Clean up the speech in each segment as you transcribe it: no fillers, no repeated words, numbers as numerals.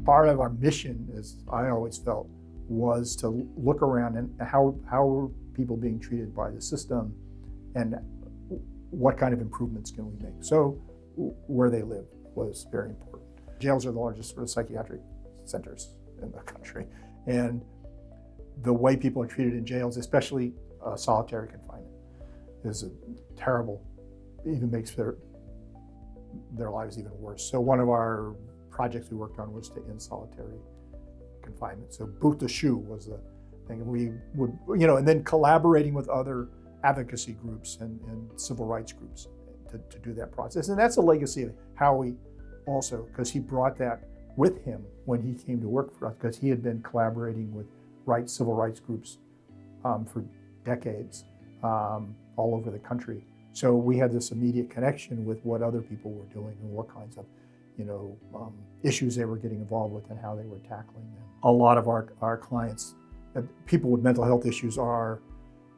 Part of our mission, as I always felt, was to look around and how are people being treated by the system and what kind of improvements can we make. So where they live was very important. Jails are the largest sort of psychiatric centers in the country. And the way people are treated in jails, especially solitary confinement, is terrible, even makes their lives even worse. So one of our projects we worked on was to end solitary confinement. So boot the shoe was the thing. We would, and then collaborating with other advocacy groups and civil rights groups to do that process. And that's a legacy of Howie also, because he brought that with him when he came to work for us, because he had been collaborating with civil rights groups for decades all over the country. So we had this immediate connection with what other people were doing and what kinds of issues they were getting involved with and how they were tackling them. A lot of our clients, people with mental health issues, are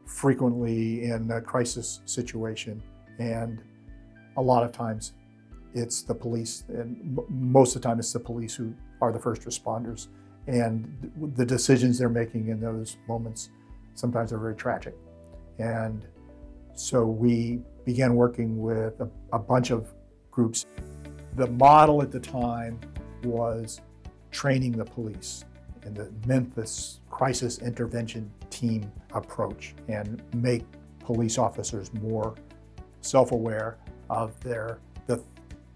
frequently in a crisis situation, and a lot of times it's the police, and most of the time it's the police who are the first responders, and the decisions they're making in those moments sometimes are very tragic. And so we began working with a bunch of groups. The model at the time was training the police, and it meant this crisis intervention team approach and make police officers more self-aware of the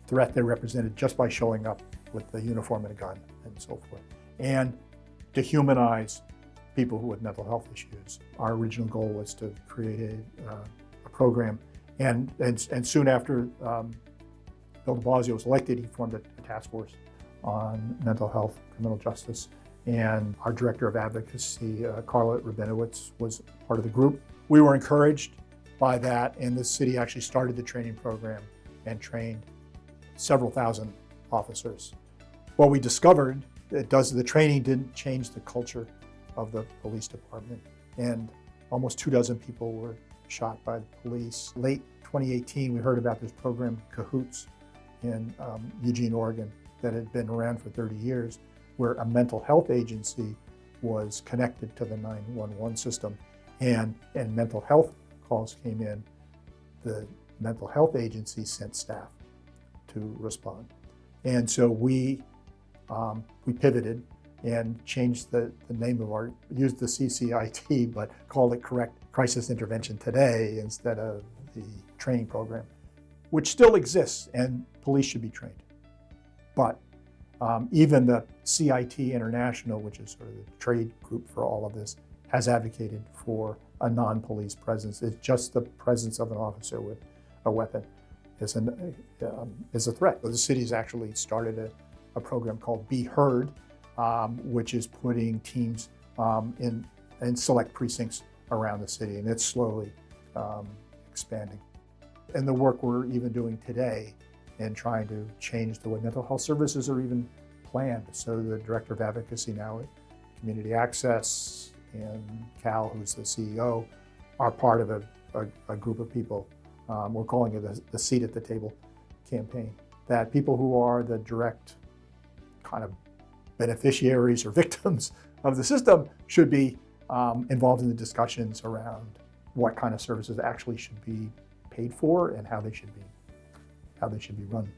threat they represented just by showing up with a uniform and a gun and so forth, and to humanize people who had mental health issues. Our original goal was to create a program, and soon after Bill de Blasio was elected, he formed a task force on mental health, criminal justice, and our director of advocacy, Carla Rabinowitz, was part of the group. We were encouraged by that, and the city actually started the training program and trained several thousand officers. What we discovered, the training didn't change the culture of the police department, and almost 24 people were shot by the police. Late 2018, we heard about this program, Cahoots, in Eugene, Oregon, that had been around for 30 years, where a mental health agency was connected to the 911 system, and mental health calls came in, the mental health agency sent staff to respond. And so we pivoted and changed the name of used the CCIT, but called it Crisis Intervention Today instead of the training program, which still exists, and police should be trained. But even the CIT International, which is sort of the trade group for all of this, has advocated for a non-police presence. It's just the presence of an officer with a weapon is a threat. The city's actually started a program called Be Heard, which is putting teams in select precincts around the city, and it's slowly expanding. And the work we're even doing today in trying to change the way mental health services are even planned. So the director of advocacy now at Community Access and Cal, who's the CEO, are part of a group of people. We're calling it the Seat at the Table campaign, that people who are the direct kind of beneficiaries or victims of the system should be involved in the discussions around what kind of services actually should be paid for and how they should be run.